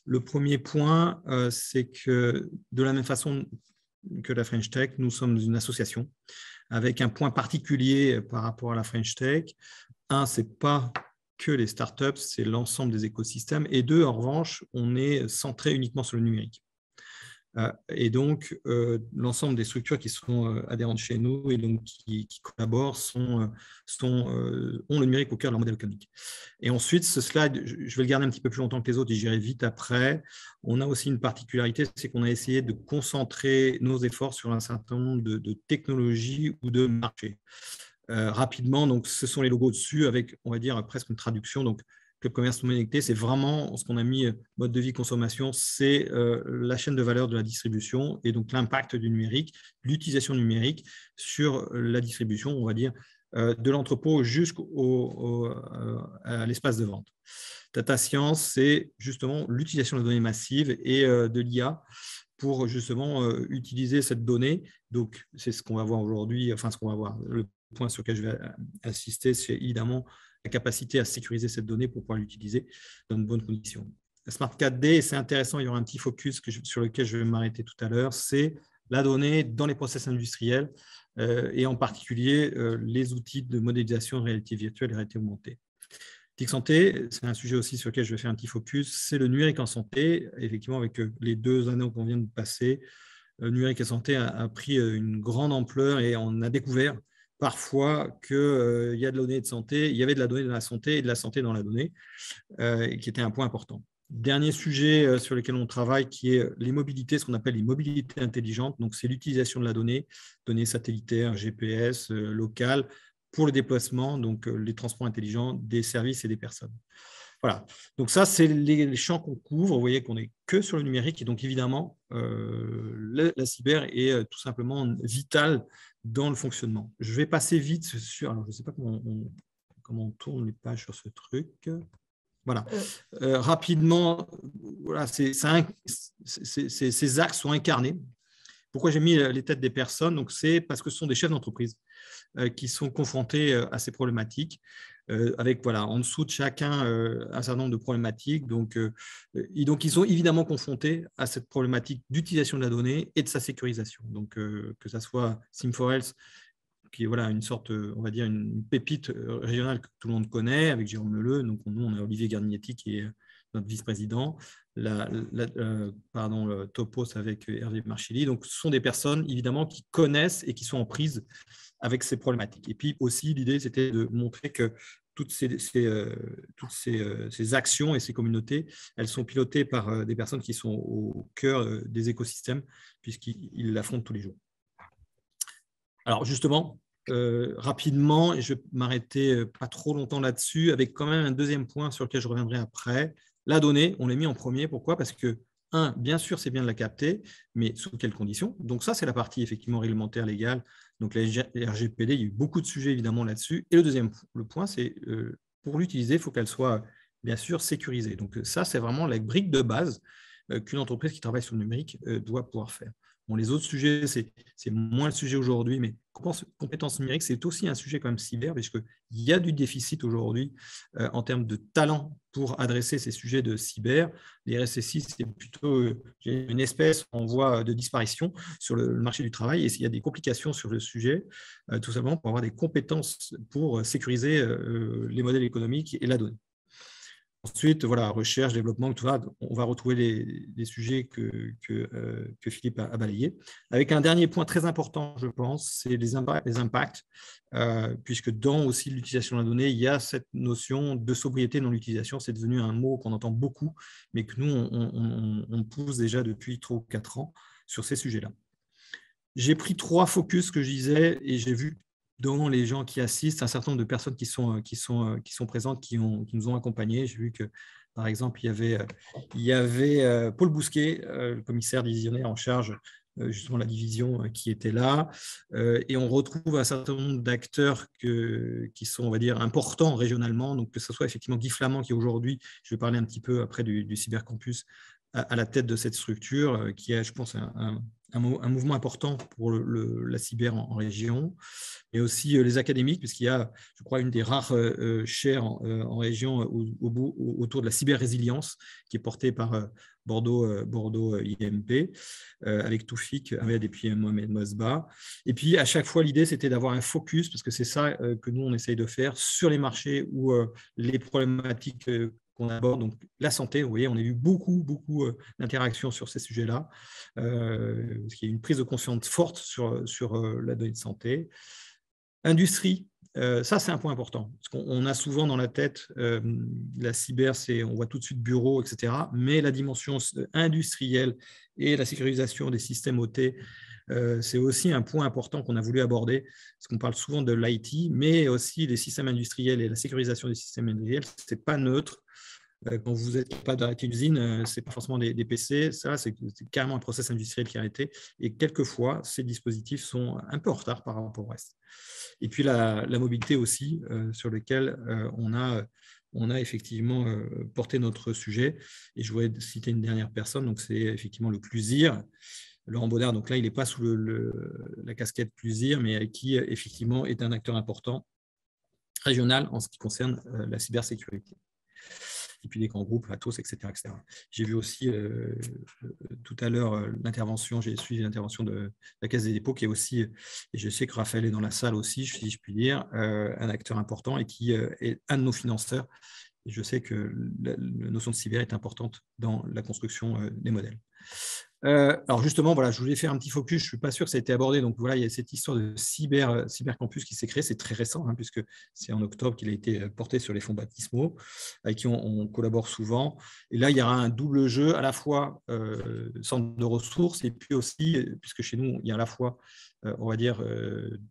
Le premier point, c'est que de la même façon que la French Tech, nous sommes une association avec un point particulier par rapport à la French Tech. Un, ce n'est pas que les startups, c'est l'ensemble des écosystèmes. Et deux, en revanche, on est centré uniquement sur le numérique. Et donc, l'ensemble des structures qui sont adhérentes chez nous et donc qui collaborent ont le numérique au cœur de leur modèle économique. Et ensuite, ce slide, je vais le garder un petit peu plus longtemps que les autres et j'irai vite après. On a aussi une particularité, c'est qu'on a essayé de concentrer nos efforts sur un certain nombre de technologies ou de marchés. Rapidement, donc, ce sont les logos dessus avec, on va dire, presque une traduction. Donc, le commerce connecté, c'est vraiment ce qu'on a mis mode de vie consommation, c'est la chaîne de valeur de la distribution et donc l'impact du numérique, l'utilisation numérique sur la distribution, on va dire, de l'entrepôt jusqu'à l'espace de vente. Data Science, c'est justement l'utilisation de données massives et de l'IA pour justement utiliser cette donnée. Donc, c'est ce qu'on va voir aujourd'hui, enfin, ce qu'on va voir. Le point sur lequel je vais assister, c'est évidemment la capacité à sécuriser cette donnée pour pouvoir l'utiliser dans de bonnes conditions. La Smart 4D, c'est intéressant, il y aura un petit focus sur lequel je vais m'arrêter tout à l'heure, c'est la donnée dans les process industriels et en particulier les outils de modélisation de réalité virtuelle et réalité augmentée. TIC Santé, c'est un sujet aussi sur lequel je vais faire un petit focus, c'est le numérique en santé. Effectivement, avec les 2 années qu'on vient de passer, le numérique en santé a pris une grande ampleur et on a découvert parfois qu'il y a de la donnée de santé, il y avait de la donnée dans la santé et de la santé dans la donnée, qui était un point important. Dernier sujet sur lequel on travaille, qui est les mobilités, ce qu'on appelle les mobilités intelligentes. Donc, c'est l'utilisation de la donnée, données satellitaires, GPS, locales, pour le déplacement, donc les transports intelligents des services et des personnes. Voilà, donc ça, c'est les champs qu'on couvre. Vous voyez qu'on n'est que sur le numérique et donc évidemment, la cyber est tout simplement vitale dans le fonctionnement. Je vais passer vite sur… Alors, je ne sais pas comment on tourne les pages sur ce truc. Voilà. Rapidement, voilà, ces axes sont incarnés. Pourquoi j'ai mis les têtes des personnes? Donc, c'est parce que ce sont des chefs d'entreprise qui sont confrontés à ces problématiques, avec voilà, en dessous de chacun un certain nombre de problématiques. Donc, ils sont évidemment confrontés à cette problématique d'utilisation de la donnée et de sa sécurisation. Donc, que ça soit Sim4Health, qui est voilà, une sorte, on va dire, une pépite régionale que tout le monde connaît, avec Jérôme Leleu. Donc, nous, on a Olivier Garnietti qui est notre vice-président, Topos avec Hervé Marchilly. Donc, ce sont des personnes, évidemment, qui connaissent et qui sont en prise avec ces problématiques. Et puis aussi, l'idée, c'était de montrer que toutes ces actions et ces communautés, elles sont pilotées par des personnes qui sont au cœur des écosystèmes, puisqu'ils l'affrontent tous les jours. Alors, justement, rapidement, et je vais m'arrêter pas trop longtemps là-dessus, avec quand même un deuxième point sur lequel je reviendrai après. La donnée, on l'a mis en premier. Pourquoi? Parce que, bien sûr, c'est bien de la capter, mais sous quelles conditions? Donc ça, c'est la partie effectivement réglementaire, légale. Donc les RGPD, il y a eu beaucoup de sujets évidemment là-dessus. Et le deuxième point, c'est pour l'utiliser, il faut qu'elle soit bien sûr sécurisée. Donc ça, c'est vraiment la brique de base qu'une entreprise qui travaille sur le numérique doit pouvoir faire. Bon, les autres sujets, c'est moins le sujet aujourd'hui, mais compétences numériques, c'est aussi un sujet quand même cyber, puisqu'il y a du déficit aujourd'hui en termes de talent pour adresser ces sujets de cyber. Les RSSI, c'est plutôt une espèce en voie de disparition sur le marché du travail, et s'il y a des complications sur le sujet, tout simplement pour avoir des compétences pour sécuriser les modèles économiques et la donnée. Ensuite, voilà, recherche, développement, tout ça, on va retrouver les sujets que Philippe a balayés. Avec un dernier point très important, je pense, c'est les impacts, puisque dans aussi l'utilisation de la donnée, il y a cette notion de sobriété dans l'utilisation. C'est devenu un mot qu'on entend beaucoup, mais que nous, on pousse déjà depuis 3 ou 4 ans sur ces sujets-là. J'ai pris 3 focus que je disais et j'ai vu dans les gens qui assistent, un certain nombre de personnes qui sont présentes, qui nous ont accompagnés. J'ai vu que, par exemple, il y avait Paul Bousquet, le commissaire divisionnaire en charge justement de la division qui était là. Et on retrouve un certain nombre d'acteurs qui sont, on va dire, importants régionalement. Donc, que ce soit effectivement Guy Flamand, qui aujourd'hui, je vais parler un petit peu après du Cybercampus, à la tête de cette structure, qui est, je pense, un mouvement important pour la cyber en région, et aussi les académiques, puisqu'il y a, je crois, une des rares chaires en région autour de la cyber-résilience qui est portée par Bordeaux IMP, avec Toufik Ahmed et puis Mohamed Mosba. Et puis, à chaque fois, l'idée, c'était d'avoir un focus, parce que c'est ça que nous, on essaye de faire, sur les marchés où les problématiques qu'on aborde, donc la santé, vous voyez, on a eu beaucoup d'interactions sur ces sujets-là, parce qu'il y a une prise de conscience forte sur la donnée de santé. Industrie, ça c'est un point important, parce qu'on a souvent dans la tête la cyber, on voit tout de suite bureau, etc., mais la dimension industrielle et la sécurisation des systèmes OT, c'est aussi un point important qu'on a voulu aborder, parce qu'on parle souvent de l'IT, mais aussi les systèmes industriels et la sécurisation des systèmes industriels, ce n'est pas neutre. Quand vous êtes capable d'arrêter une usine, ce n'est pas forcément des PC, ça c'est carrément un process industriel qui a arrêté, et quelquefois ces dispositifs sont un peu en retard par rapport au reste. Et puis la mobilité aussi, sur lequel on a effectivement porté notre sujet, et je voudrais citer une dernière personne, donc c'est effectivement le CLUSIR, Laurent Baudard, donc là il n'est pas sous la casquette CLUSIR, mais qui effectivement est un acteur important régional en ce qui concerne la cybersécurité. Et puis des grands groupes, Atos, etc. J'ai vu aussi tout à l'heure l'intervention, j'ai suivi l'intervention de la Caisse des dépôts, qui est aussi, et je sais que Raphaël est dans la salle aussi, si je puis dire, un acteur important et qui est un de nos financeurs. Et je sais que la notion de cyber est importante dans la construction des modèles. Alors justement, voilà, je voulais faire un petit focus, je ne suis pas sûr que ça a été abordé, donc voilà, il y a cette histoire de cybercampus qui s'est créé, c'est très récent, hein, puisque c'est en octobre qu'il a été porté sur les fonds baptismaux, avec qui on collabore souvent, et là il y aura un double jeu, à la fois centre de ressources, et puis aussi, puisque chez nous il y a à la fois on va dire,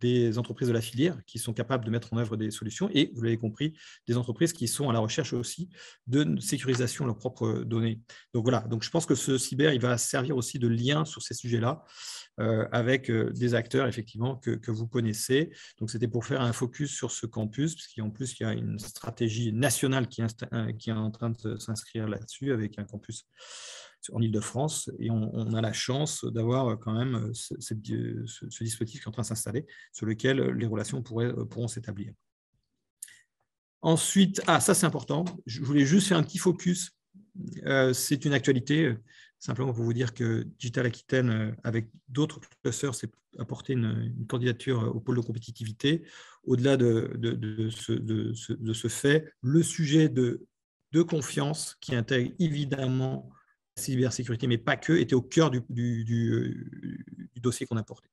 des entreprises de la filière qui sont capables de mettre en œuvre des solutions et, vous l'avez compris, des entreprises qui sont à la recherche aussi de sécurisation de leurs propres données. Donc voilà, donc je pense que ce cyber, il va servir aussi de lien sur ces sujets-là avec des acteurs, effectivement, que vous connaissez. Donc c'était pour faire un focus sur ce campus, puisqu'en plus, il y a une stratégie nationale qui est en train de s'inscrire là-dessus avec un campus en Île-de-France, et on a la chance d'avoir quand même ce dispositif qui est en train de s'installer, sur lequel les relations pourront s'établir. Ensuite, ça c'est important, je voulais juste faire un petit focus, c'est une actualité, simplement pour vous dire que Digital Aquitaine, avec d'autres clusters, s'est apporté une candidature au pôle de compétitivité. Au-delà de ce fait, le sujet de confiance qui intègre évidemment cybersécurité, mais pas que, était au cœur du dossier qu'on a porté.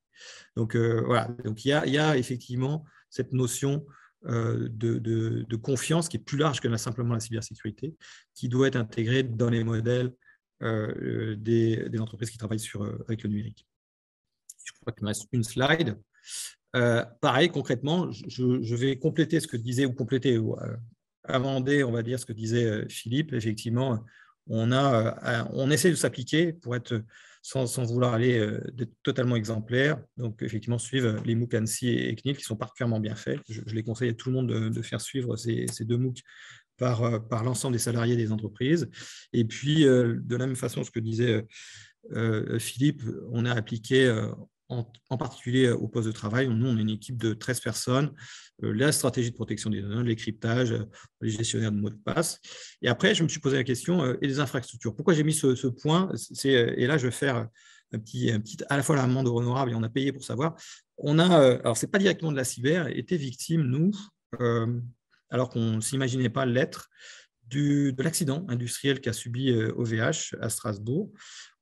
Donc voilà, donc il y a effectivement cette notion de confiance qui est plus large que simplement la cybersécurité, qui doit être intégrée dans les modèles des entreprises qui travaillent avec le numérique. Je crois qu'il me reste une slide. Pareil, concrètement, je vais compléter ce que disait, ou compléter, ou amender, on va dire, ce que disait Philippe. Effectivement, on essaie de s'appliquer pour être, sans vouloir aller d'être totalement exemplaire. Donc, effectivement, suivre les MOOC Annecy et CNIL qui sont particulièrement bien faits. Je les conseille à tout le monde de faire suivre ces deux MOOC par l'ensemble des salariés des entreprises. Et puis, de la même façon, ce que disait Philippe, on a appliqué en particulier au poste de travail. Nous, on est une équipe de 13 personnes, la stratégie de protection des données, les cryptages, les gestionnaires de mots de passe. Et après, je me suis posé la question, et les infrastructures. Pourquoi j'ai mis ce point? Et là, je vais faire un petit, à la fois l'amende honorable, et on a payé pour savoir. On a, alors, ce n'est pas directement de la cyber, été victime, nous, alors qu'on ne s'imaginait pas l'être, de l'accident industriel qu'a subi OVH à Strasbourg,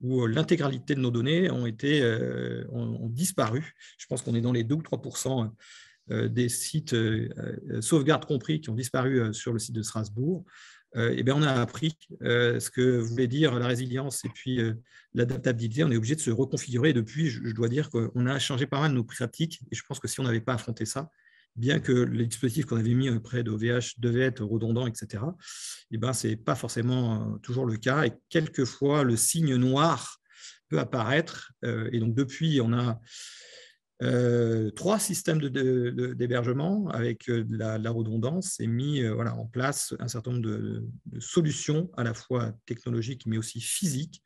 où l'intégralité de nos données ont disparu. Je pense qu'on est dans les 2 ou 3% des sites, sauvegarde compris, qui ont disparu sur le site de Strasbourg. Et bien, on a appris ce que voulait dire la résilience et puis l'adaptabilité. On est obligé de se reconfigurer. Et depuis, je dois dire qu'on a changé pas mal de nos pratiques. Et je pense que si on n'avait pas affronté ça, bien que les dispositifs qu'on avait mis près d'OVH devaient être redondants, etc., eh ben, ce n'est pas forcément toujours le cas. Et quelquefois, le signe noir peut apparaître. Et donc, depuis, on a 3 systèmes d'hébergement avec de la redondance et mis en place un certain nombre de solutions à la fois technologiques mais aussi physiques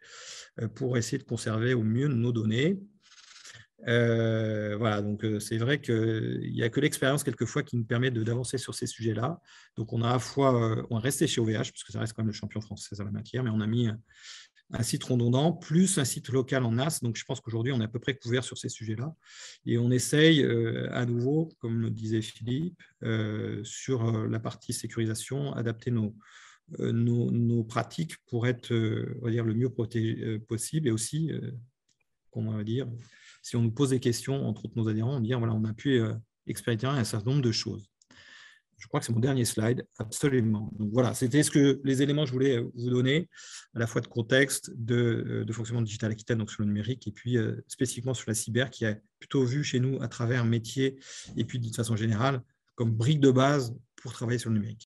pour essayer de conserver au mieux nos données. Voilà, donc c'est vrai qu'il n'y a que l'expérience quelquefois qui nous permet d'avancer sur ces sujets-là. Donc on a à la fois, on est resté chez OVH, puisque ça reste quand même le champion français en la matière, mais on a mis un site redondant, plus un site local en NAS. Donc, je pense qu'aujourd'hui, on est à peu près couvert sur ces sujets-là. Et on essaye à nouveau, comme le disait Philippe, sur la partie sécurisation, adapter nos pratiques pour être on va dire, le mieux protégé possible. Et aussi, on va dire, si on nous pose des questions, entre autres nos adhérents, on dit voilà, on a pu expérimenter un certain nombre de choses. Je crois que c'est mon dernier slide, absolument. Donc voilà, c'était les éléments que je voulais vous donner, à la fois de contexte, de fonctionnement digital Aquitaine, donc sur le numérique, et puis spécifiquement sur la cyber, qui est plutôt vue chez nous à travers métier, et puis de façon générale, comme brique de base pour travailler sur le numérique.